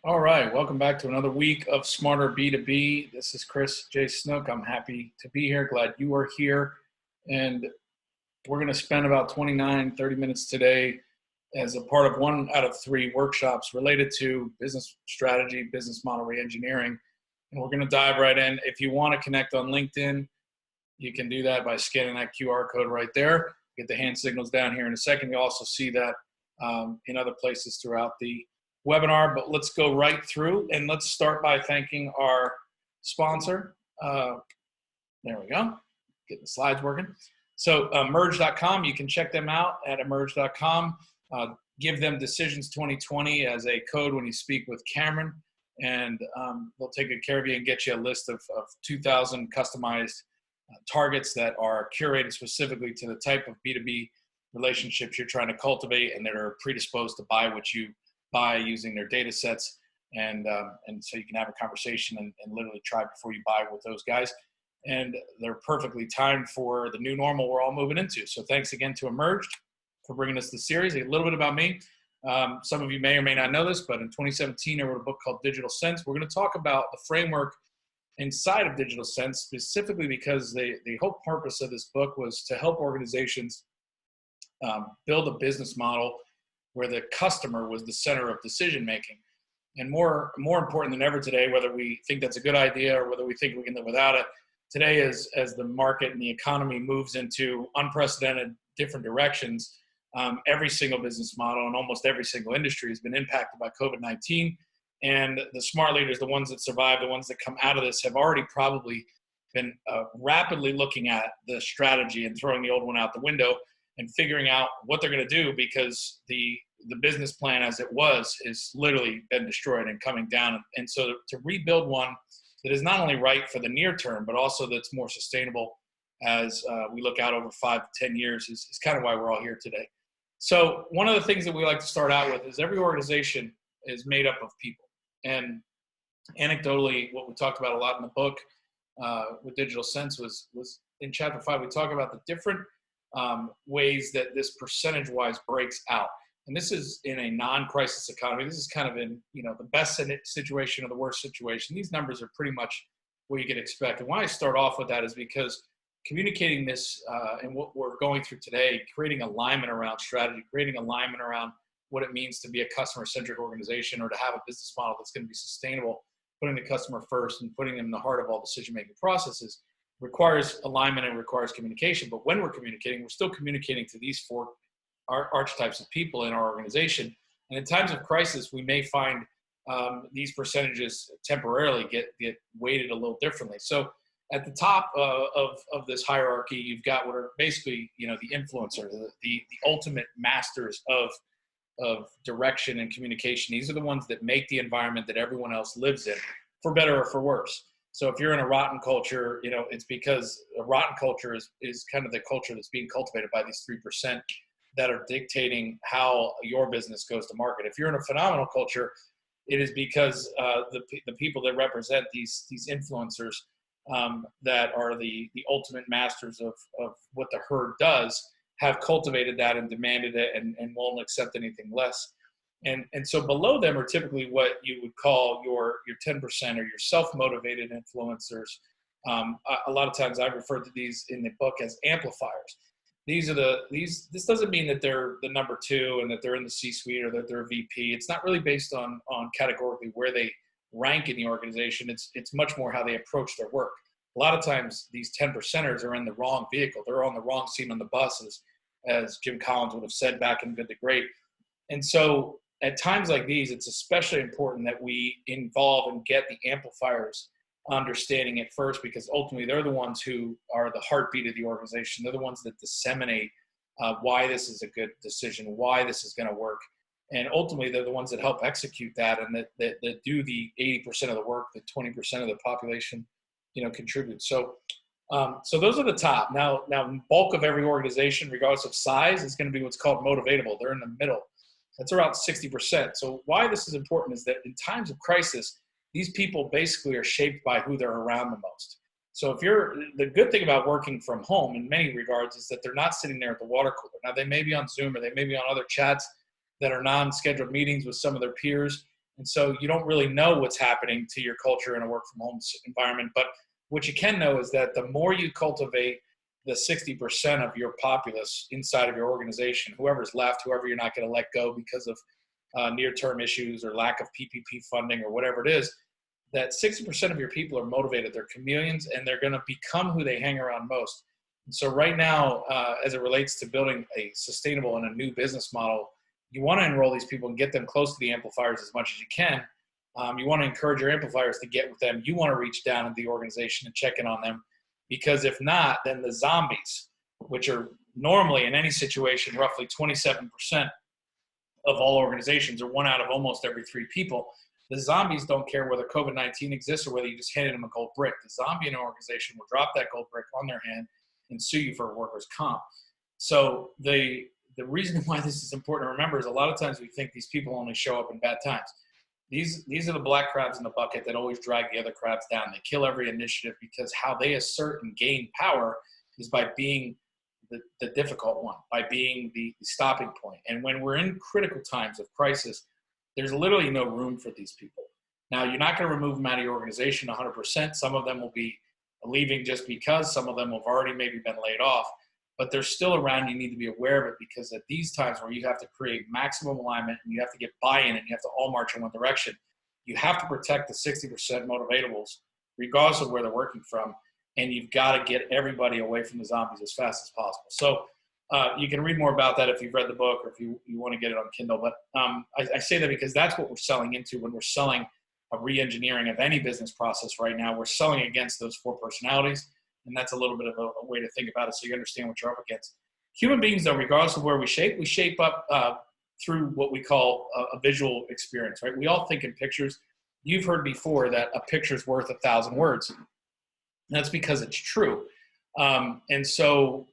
All right, welcome back to another week of Smarter B2B. This is Chris J Snook. I'm happy to be here. Glad you are here. And we're going to spend about 30 minutes today as a part of one out of three workshops related to business strategy, business model reengineering. And we're going to dive right in. If you want to connect on LinkedIn, you can do that by scanning that QR code right there. Get the hand signals down here in a second. You'll also see that in other places throughout the webinar, but let's go right through and let's start by thanking our sponsor. There we go. Getting the slides working. So emerge.com, you can check them out at emerge.com. Give them Decisions 2020 as a code when you speak with Cameron, and they'll take good care of you and get you a list of 2,000 customized targets that are curated specifically to the type of B2B relationships you're trying to cultivate and that are predisposed to buy what you buy using their data sets. And so you can have a conversation and literally try before you buy with those guys. And they're perfectly timed for the new normal we're all moving into. So thanks again to Emerged for bringing us the series. A little bit about me. Some of you may or may not know this, but in 2017, I wrote a book called Digital Sense. We're going to talk about the framework inside of Digital Sense, specifically because the whole purpose of this book was to help organizations build a business model where the customer was the center of decision making. And more important than ever today, whether we think that's a good idea or whether we think we can live without it, today as the market and the economy moves into unprecedented different directions, every single business model and almost every single industry has been impacted by COVID-19. And the smart leaders, the ones that survive, the ones that come out of this, have already probably been rapidly looking at the strategy and throwing the old one out the window and figuring out what they're going to do, because the business plan as it was is literally been destroyed and coming down. And so to rebuild one that is not only right for the near term, but also that's more sustainable as we look out over 5 to 10 years is kind of why we're all here today. So one of the things that we like to start out with is every organization is made up of people. And anecdotally, what we talked about a lot in the book with Digital Sense was in chapter 5, we talk about the different ways that this percentage-wise breaks out. And this is in a non-crisis economy. This is kind of in the best situation or the worst situation. These numbers are pretty much what you could expect. And why I start off with that is because communicating this and what we're going through today, creating alignment around strategy, creating alignment around what it means to be a customer-centric organization or to have a business model that's going to be sustainable, putting the customer first and putting them in the heart of all decision-making processes, requires alignment and requires communication. But when we're communicating, we're still communicating to these four archetypes of people in our organization. And in times of crisis, we may find these percentages temporarily get weighted a little differently. So at the top of this hierarchy, you've got what are basically, the influencer, the ultimate masters of direction and communication. These are the ones that make the environment that everyone else lives in, for better or for worse. So if you're in a rotten culture, it's because a rotten culture is kind of the culture that's being cultivated by these 3% that are dictating how your business goes to market. If you're in a phenomenal culture, it is because the people that represent these influencers that are the ultimate masters of what the herd does have cultivated that and demanded it and won't accept anything less. And so below them are typically what you would call your 10% or your self-motivated influencers. A lot of times I've referred to these in the book as amplifiers. This doesn't mean that they're the number 2 and that they're in the C-suite or that they're a VP. It's not really based on categorically where they rank in the organization. It's much more how they approach their work. A lot of times these 10%ers are in the wrong vehicle. They're on the wrong seat on the bus, as Jim Collins would have said back in Good to Great. And so at times like these, it's especially important that we involve and get the amplifiers understanding it first, because ultimately they're the ones who are the heartbeat of the organization. They're the ones that disseminate why this is a good decision, why this is going to work. And ultimately, they're the ones that help execute that and that do the 80% of the work that 20% of the population, contributes. So those are the top. Now, bulk of every organization, regardless of size, is going to be what's called motivatable. They're in the middle. That's around 60%. So why this is important is that in times of crisis, these people basically are shaped by who they're around the most. So the good thing about working from home in many regards is that they're not sitting there at the water cooler. Now, they may be on Zoom or they may be on other chats that are non-scheduled meetings with some of their peers. And so you don't really know what's happening to your culture in a work from home environment. But what you can know is that the more you cultivate the 60% of your populace inside of your organization, whoever's left, whoever you're not going to let go because of near-term issues or lack of PPP funding or whatever it is, that 60% of your people are motivated. They're chameleons, and they're going to become who they hang around most. And so right now, as it relates to building a sustainable and a new business model, you want to enroll these people and get them close to the amplifiers as much as you can. You want to encourage your amplifiers to get with them. You want to reach down into the organization and check in on them, because if not, then the zombies, which are normally in any situation roughly 27% of all organizations, or 1 out of almost every 3 people, the zombies don't care whether COVID-19 exists or whether you just handed them a gold brick. The zombie in an organization will drop that gold brick on their hand and sue you for workers' comp. So the reason why this is important to remember is a lot of times we think these people only show up in bad times. These are the black crabs in the bucket that always drag the other crabs down. They kill every initiative, because how they assert and gain power is by being the difficult one, by being the stopping point. And when we're in critical times of crisis, there's literally no room for these people. Now, you're not going to remove them out of your organization 100%. Some of them will be leaving just because. Some of them have already maybe been laid off. But they're still around. You need to be aware of it, because at these times where you have to create maximum alignment and you have to get buy-in and you have to all march in one direction, you have to protect the 60% motivatables, regardless of where they're working from. And you've got to get everybody away from the zombies as fast as possible. So you can read more about that if you've read the book, or if you want to get it on Kindle. But I say that because that's what we're selling into when we're selling a re-engineering of any business process right now. We're selling against those 4 personalities. And that's a little bit of a way to think about it, so you understand what you're up against. Human beings, though, regardless of where we shape up through what we call a visual experience, right? We all think in pictures. You've heard before that a picture's worth 1,000 words. And that's because it's true. And so,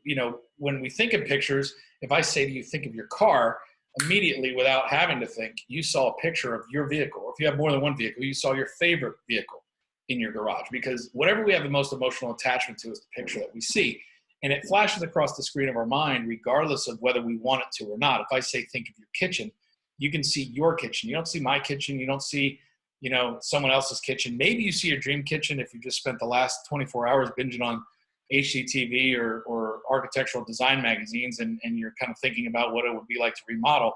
when we think in pictures, if I say to you, think of your car, immediately, without having to think, you saw a picture of your vehicle. Or if you have more than one vehicle, you saw your favorite vehicle in your garage, because whatever we have the most emotional attachment to is the picture that we see. And it flashes across the screen of our mind, regardless of whether we want it to or not. If I say, think of your kitchen, you can see your kitchen. You don't see my kitchen. You don't see, someone else's kitchen. Maybe you see your dream kitchen if you just spent the last 24 hours binging on HGTV or architectural design magazines, and you're kind of thinking about what it would be like to remodel.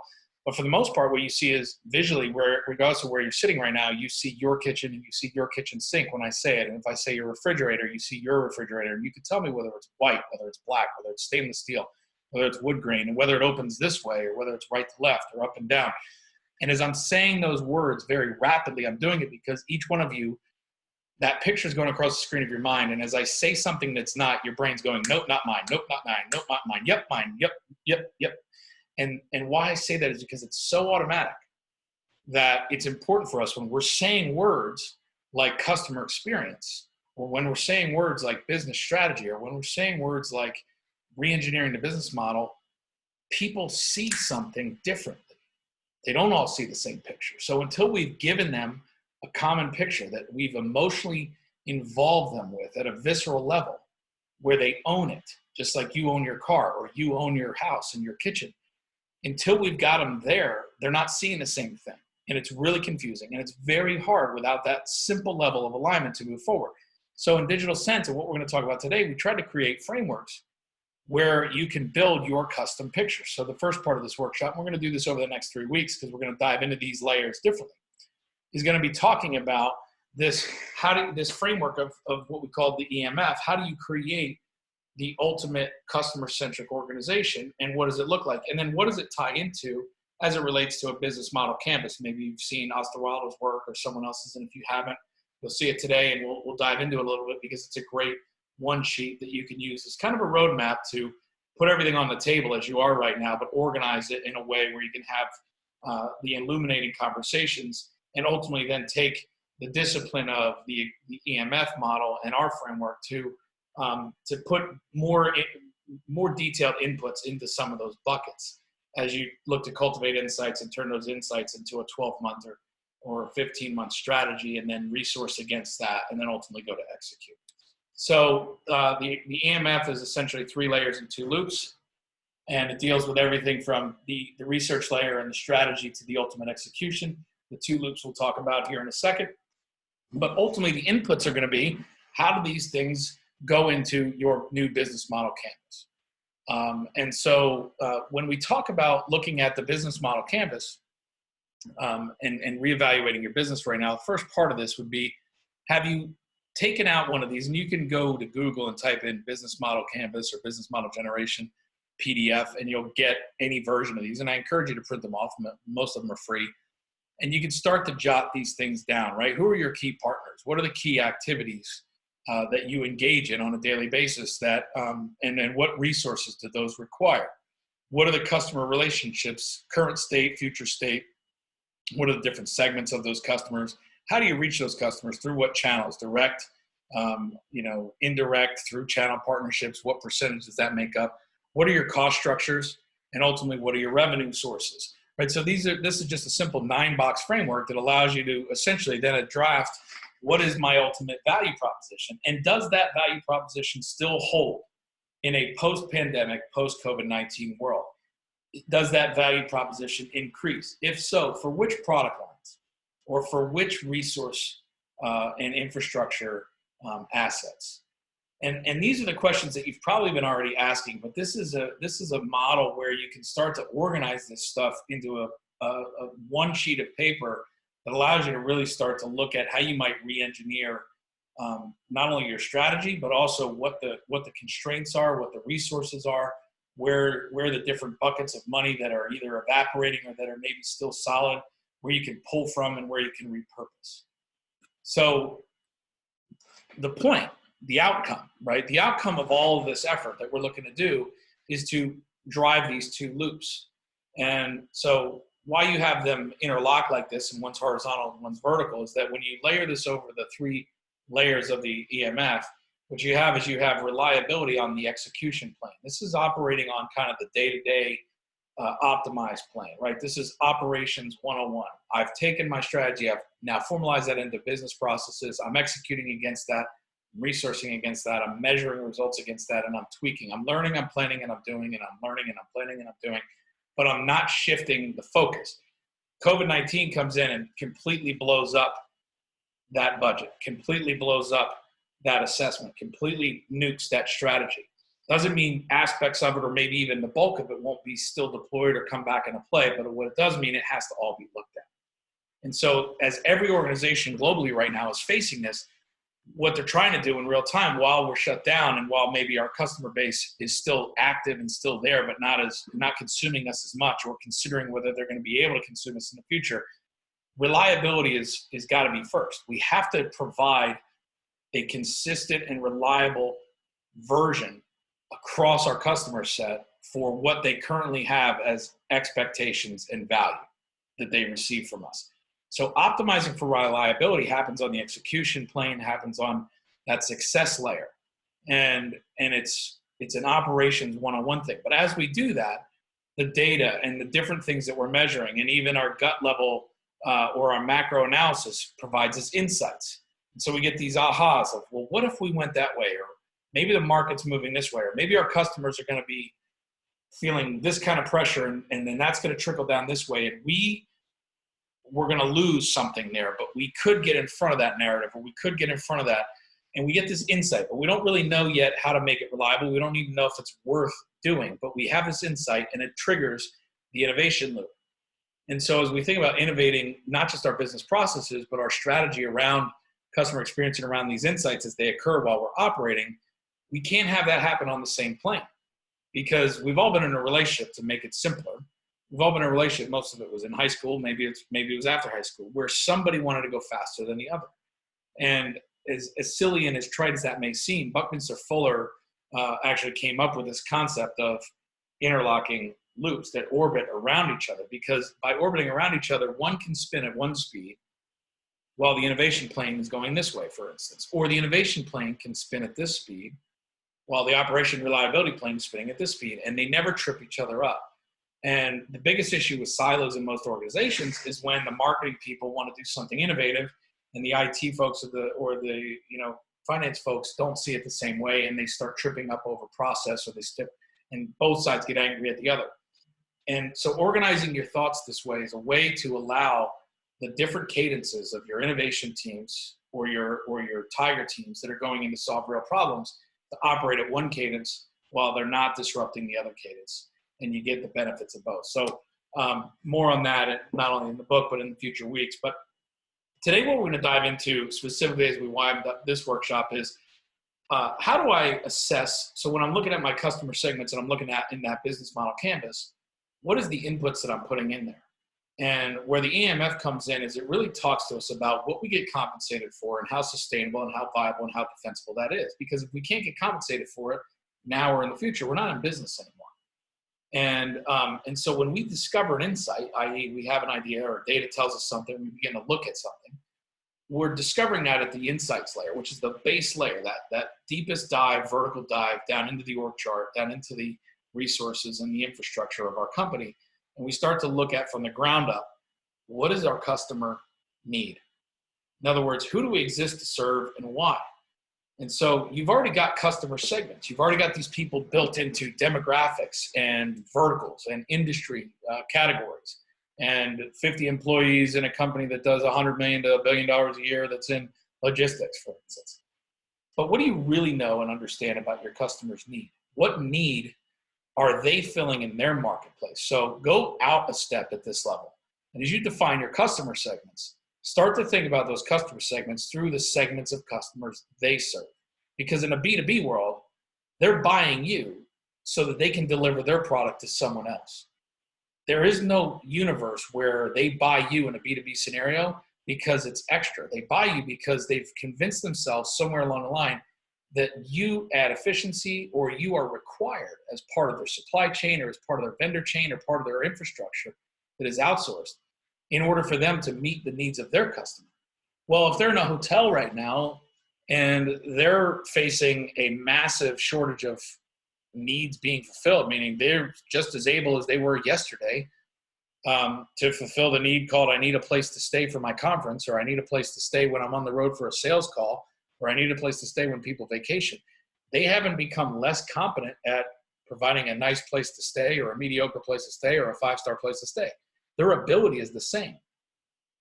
But for the most part, what you see is visually, regardless of where you're sitting right now, you see your kitchen and you see your kitchen sink when I say it. And if I say your refrigerator, you see your refrigerator. And you can tell me whether it's white, whether it's black, whether it's stainless steel, whether it's wood grain, and whether it opens this way or whether it's right to left or up and down. And as I'm saying those words very rapidly, I'm doing it because each one of you, that picture is going across the screen of your mind. And as I say something that's not, your brain's going, nope, not mine. Nope, not mine. Nope, not mine. Yep, mine. Yep, yep, yep. And why I say that is because it's so automatic that it's important for us when we're saying words like customer experience, or when we're saying words like business strategy, or when we're saying words like re-engineering the business model, people see something differently. They don't all see the same picture. So until we've given them a common picture that we've emotionally involved them with at a visceral level, where they own it, just like you own your car or you own your house and your kitchen, until we've got them there, they're not seeing the same thing. And it's really confusing. And it's very hard without that simple level of alignment to move forward. So in Digital Sense, and what we're going to talk about today, we try to create frameworks where you can build your custom picture. So the first part of this workshop, we're going to do this over the next 3 weeks because we're going to dive into these layers differently, is going to be talking about this, this framework of what we call the EMF. How do you create the ultimate customer-centric organization, and what does it look like? And then what does it tie into as it relates to a business model canvas? Maybe you've seen Osterwalder's work or someone else's, and if you haven't, you'll see it today, and we'll dive into it a little bit because it's a great one sheet that you can use as kind of a roadmap to put everything on the table as you are right now, but organize it in a way where you can have the illuminating conversations, and ultimately then take the discipline of the EMF model and our framework to put more detailed inputs into some of those buckets as you look to cultivate insights and turn those insights into a 12-month or 15-month strategy, and then resource against that, and then ultimately go to execute. So the EMF is essentially 3 layers and 2 loops, and it deals with everything from the research layer and the strategy to the ultimate execution. the two loops we'll talk about here in a second. But ultimately, the inputs are going to be, how do these things go into your new business model canvas? And so when we talk about looking at the business model canvas and reevaluating your business right now, the first part of this would be, have you taken out one of these? And you can go to Google and type in business model canvas or business model generation PDF, and you'll get any version of these. And I encourage you to print them off. Most of them are free. And you can start to jot these things down, right? Who are your key partners? What are the key activities that you engage in on a daily basis, that and then what resources do those require? What are the customer relationships, current state, future state? What are the different segments of those customers? How do you reach those customers? Through what channels? Direct, indirect, through channel partnerships? What percentage does that make up? What are your cost structures? And ultimately, what are your revenue sources? Right. So this is just a simple 9-box framework that allows you to essentially then draft, what is my ultimate value proposition? And does that value proposition still hold in a post-pandemic, post-COVID-19 world? Does that value proposition increase? If so, for which product lines or for which resource and infrastructure assets? And these are the questions that you've probably been already asking, but this is a model where you can start to organize this stuff into a one sheet of paper that allows you to really start to look at how you might re-engineer not only your strategy, but also what the constraints are, what the resources are, where the different buckets of money that are either evaporating or that are maybe still solid, where you can pull from and where you can repurpose. So the point, the outcome, right? The outcome of all of this effort that we're looking to do is to drive these two loops. And so why you have them interlock like this, and one's horizontal and one's vertical, is that when you layer this over the 3 layers of the EMF, what you have is you have reliability on the execution plane. This is operating on kind of the day-to-day optimized plane, right? This is operations 101. I've taken my strategy, I've now formalized that into business processes. I'm executing against that, I'm resourcing against that, I'm measuring results against that, and I'm tweaking. I'm learning, I'm planning, and I'm doing, and I'm learning, and I'm planning, and I'm doing, but I'm not shifting the focus. COVID-19 comes in and completely blows up that budget, completely blows up that assessment, completely nukes that strategy. Doesn't mean aspects of it, or maybe even the bulk of it, won't be still deployed or come back into play, but what it does mean, it has to all be looked at. And so as every organization globally right now is facing this, what they're trying to do in real time while we're shut down and while maybe our customer base is still active and still there, but not consuming us as much, or considering whether they're going to be able to consume us in the future, reliability is got to be first. We have to provide a consistent and reliable version across our customer set for what they currently have as expectations and value that they receive from us. So optimizing for reliability happens on the execution plane, happens on that success layer. And it's an operations 101 thing. But as we do that, the data and the different things that we're measuring, and even our gut level or our macro analysis, provides us insights. And so we get these ahas of, well, what if we went that way? Or maybe the market's moving this way, or maybe our customers are going to be feeling this kind of pressure, and then that's going to trickle down this way. And we're going to lose something there, but we could get in front of that narrative, or we could get in front of that. And we get this insight, but we don't really know yet how to make it reliable. We don't even know if it's worth doing, but we have this insight, and it triggers the innovation loop. And so as we think about innovating, not just our business processes, but our strategy around customer experience and around these insights as they occur while we're operating, we can't have that happen on the same plane, because we've all been in a relationship, to make it simpler. We've all been in a relationship. Most of it was in high school. Maybe it was after high school, where somebody wanted to go faster than the other. And as silly and as trite as that may seem, Buckminster Fuller actually came up with this concept of interlocking loops that orbit around each other, because by orbiting around each other, one can spin at one speed while the innovation plane is going this way, for instance, or the innovation plane can spin at this speed while the operation reliability plane is spinning at this speed, and they never trip each other up. And the biggest issue with silos in most organizations is when the marketing people want to do something innovative, and the IT folks or the finance folks don't see it the same way, and they start tripping up over process, or and both sides get angry at the other. And so organizing your thoughts this way is a way to allow the different cadences of your innovation teams or your tiger teams that are going in to solve real problems to operate at one cadence while they're not disrupting the other cadence, and you get the benefits of both. So more on that, not only in the book, but in the future weeks. But today what we're going to dive into specifically as we wind up this workshop is how do I assess, so when I'm looking at my customer segments and I'm looking at in that business model canvas, what is the inputs that I'm putting in there? And where the EMF comes in is it really talks to us about what we get compensated for and how sustainable and how viable and how defensible that is. Because if we can't get compensated for it now or in the future, we're not in business anymore. And so when we discover an insight, i.e. we have an idea or data tells us something, we begin to look at something, we're discovering that at the insights layer, which is the base layer, that deepest dive, vertical dive down into the org chart, down into the resources and the infrastructure of our company. And we start to look at from the ground up, what does our customer need? In other words, who do we exist to serve and why? And so you've already got customer segments. You've already got these people built into demographics and verticals and industry categories. And 50 employees in a company that does $100 million to $1 billion a year that's in logistics, for instance. But what do you really know and understand about your customer's need? What need are they filling in their marketplace? So go out a step at this level. And as you define your customer segments, start to think about those customer segments through the segments of customers they serve. Because in a B2B world, they're buying you so that they can deliver their product to someone else. There is no universe where they buy you in a B2B scenario because it's extra. They buy you because they've convinced themselves somewhere along the line that you add efficiency or you are required as part of their supply chain or as part of their vendor chain or part of their infrastructure that is outsourced in order for them to meet the needs of their customer. Well, if they're in a hotel right now and they're facing a massive shortage of needs being fulfilled, meaning they're just as able as they were yesterday to fulfill the need called I need a place to stay for my conference, or I need a place to stay when I'm on the road for a sales call, or I need a place to stay when people vacation. They haven't become less competent at providing a nice place to stay or a mediocre place to stay or a 5-star place to stay. Their ability is the same,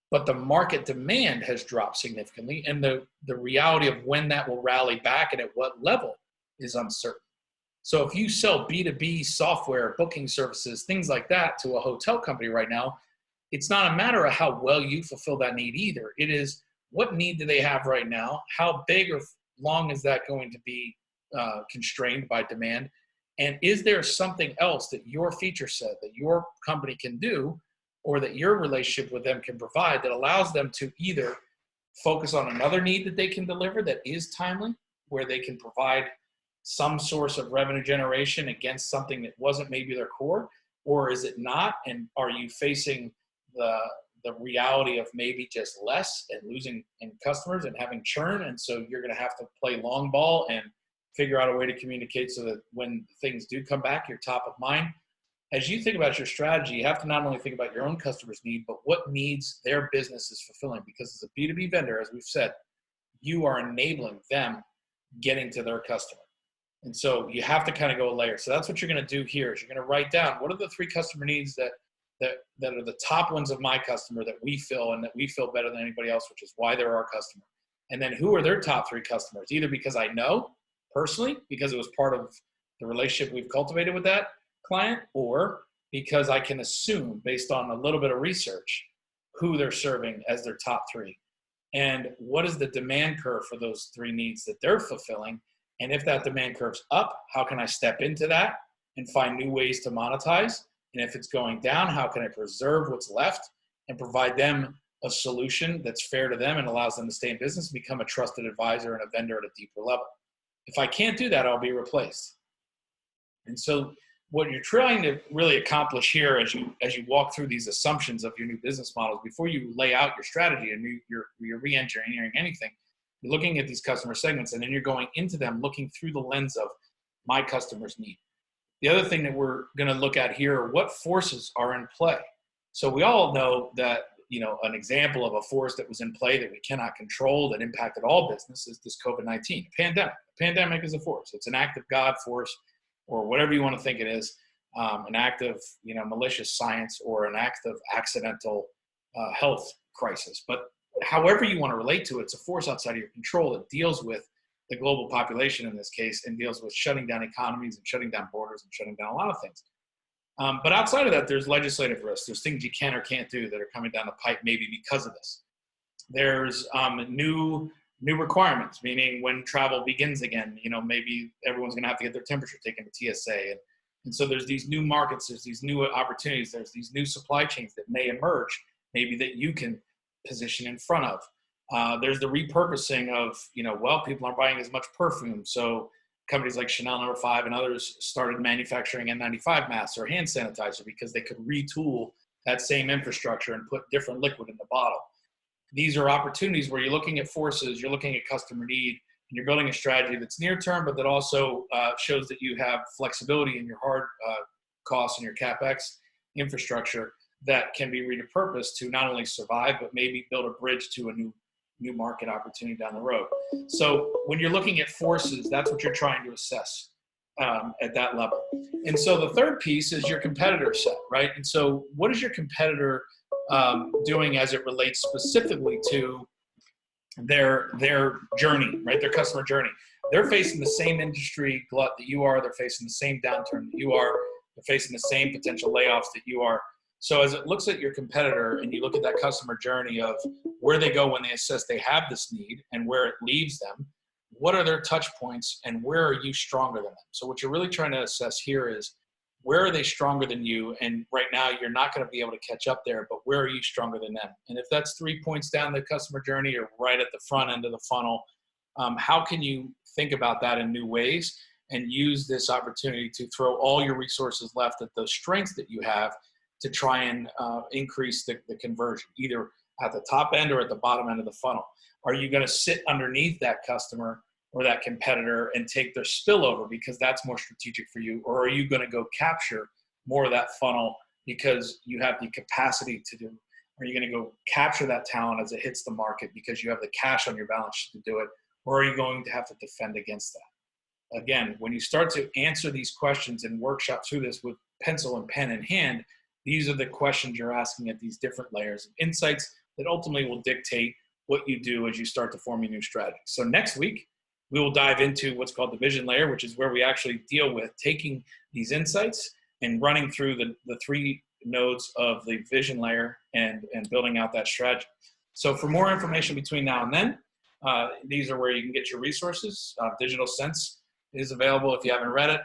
but the market demand has dropped significantly, and the reality of when that will rally back and at what level is uncertain. So if you sell B2B software, booking services, things like that to a hotel company right now, it's not a matter of how well you fulfill that need either. It is, what need do they have right now? How big or long is that going to be constrained by demand? And is there something else that your feature set, that your company can do, or that your relationship with them can provide that allows them to either focus on another need that they can deliver that is timely, where they can provide some source of revenue generation against something that wasn't maybe their core, or is it not? And are you facing the reality of maybe just less and losing in customers and having churn? And so you're going to have to play long ball and figure out a way to communicate so that when things do come back, you're top of mind. As you think about your strategy, you have to not only think about your own customers' need, but what needs their business is fulfilling. Because as a B2B vendor, as we've said, you are enabling them getting to their customer. And so you have to kind of go a layer. So that's what you're going to do here is you're going to write down what are the 3 customer needs that are the top ones of my customer that we fill and that we feel better than anybody else, which is why they're our customer. And then who are their top 3 customers? Either because I know personally, because it was part of the relationship we've cultivated with that client, or because I can assume based on a little bit of research who they're serving as their top 3. And what is the demand curve for those 3 needs that they're fulfilling? And if that demand curve's up, how can I step into that and find new ways to monetize? And if it's going down, how can I preserve what's left and provide them a solution that's fair to them and allows them to stay in business and become a trusted advisor and a vendor at a deeper level? If I can't do that, I'll be replaced. And so what you're trying to really accomplish here as you walk through these assumptions of your new business models, before you lay out your strategy and you're re-engineering anything, you're looking at these customer segments and then you're going into them looking through the lens of my customer's need. The other thing that we're going to look at here are what forces are in play. So we all know that, an example of a force that was in play that we cannot control that impacted all business is this COVID-19 pandemic. The pandemic is a force. It's an act of God force, or whatever you want to think it is, an act of malicious science or an act of accidental health crisis. But however you want to relate to it, it's a force outside of your control that deals with the global population in this case, and deals with shutting down economies and shutting down borders and shutting down a lot of things. But outside of that, there's legislative risks. There's things you can or can't do that are coming down the pipe maybe because of this. There's new requirements, meaning when travel begins again, maybe everyone's going to have to get their temperature taken to TSA. And so there's these new markets, there's these new opportunities, there's these new supply chains that may emerge, maybe that you can position in front of. There's the repurposing of, people aren't buying as much perfume. So companies like Chanel No. 5 and others started manufacturing N95 masks or hand sanitizer because they could retool that same infrastructure and put different liquid in the bottle. These are opportunities where you're looking at forces, you're looking at customer need, and you're building a strategy that's near term, but that also shows that you have flexibility in your hard costs and your CapEx infrastructure that can be repurposed to not only survive, but maybe build a bridge to a new market opportunity down the road. So when you're looking at forces, that's what you're trying to assess at that level. And so the third piece is your competitor set, right? And so what is your competitor doing as it relates specifically to their journey, right? Their customer journey. They're facing the same industry glut that you are. They're facing the same downturn that you are. They're facing the same potential layoffs that you are. So as it looks at your competitor and you look at that customer journey of where they go when they assess they have this need and where it leaves them, what are their touch points and where are you stronger than them? So what you're really trying to assess here is where are they stronger than you? And right now you're not going to be able to catch up there, but where are you stronger than them? And if that's 3 points down the customer journey or right at the front end of the funnel, how can you think about that in new ways and use this opportunity to throw all your resources left at those strengths that you have to try and increase the conversion, either at the top end or at the bottom end of the funnel? Are you going to sit underneath that customer or that competitor and take their spillover because that's more strategic for you? Or are you going to go capture more of that funnel because you have the capacity to do? Are you going to go capture that talent as it hits the market because you have the cash on your balance sheet to do it? Or are you going to have to defend against that? Again, when you start to answer these questions and workshop through this with pencil and pen in hand, these are the questions you're asking at these different layers of insights that ultimately will dictate what you do as you start to form your new strategy. So next week, we will dive into what's called the vision layer, which is where we actually deal with taking these insights and running through the 3 nodes of the vision layer and building out that strategy. So for more information between now and then, these are where you can get your resources. Digital Sense is available if you haven't read it.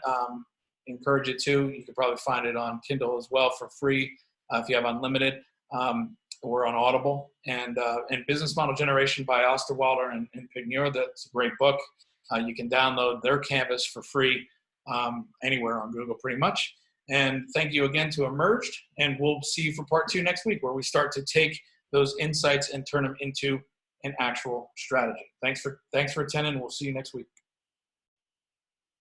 Encourage you to. You can probably find it on Kindle as well for free if you have unlimited. We're on Audible. And Business Model Generation by Osterwalder and Pigneur. That's a great book. You can download their canvas for free anywhere on Google pretty much. And thank you again to Emerged. And we'll see you for part 2 next week, where we start to take those insights and turn them into an actual strategy. Thanks for attending. We'll see you next week.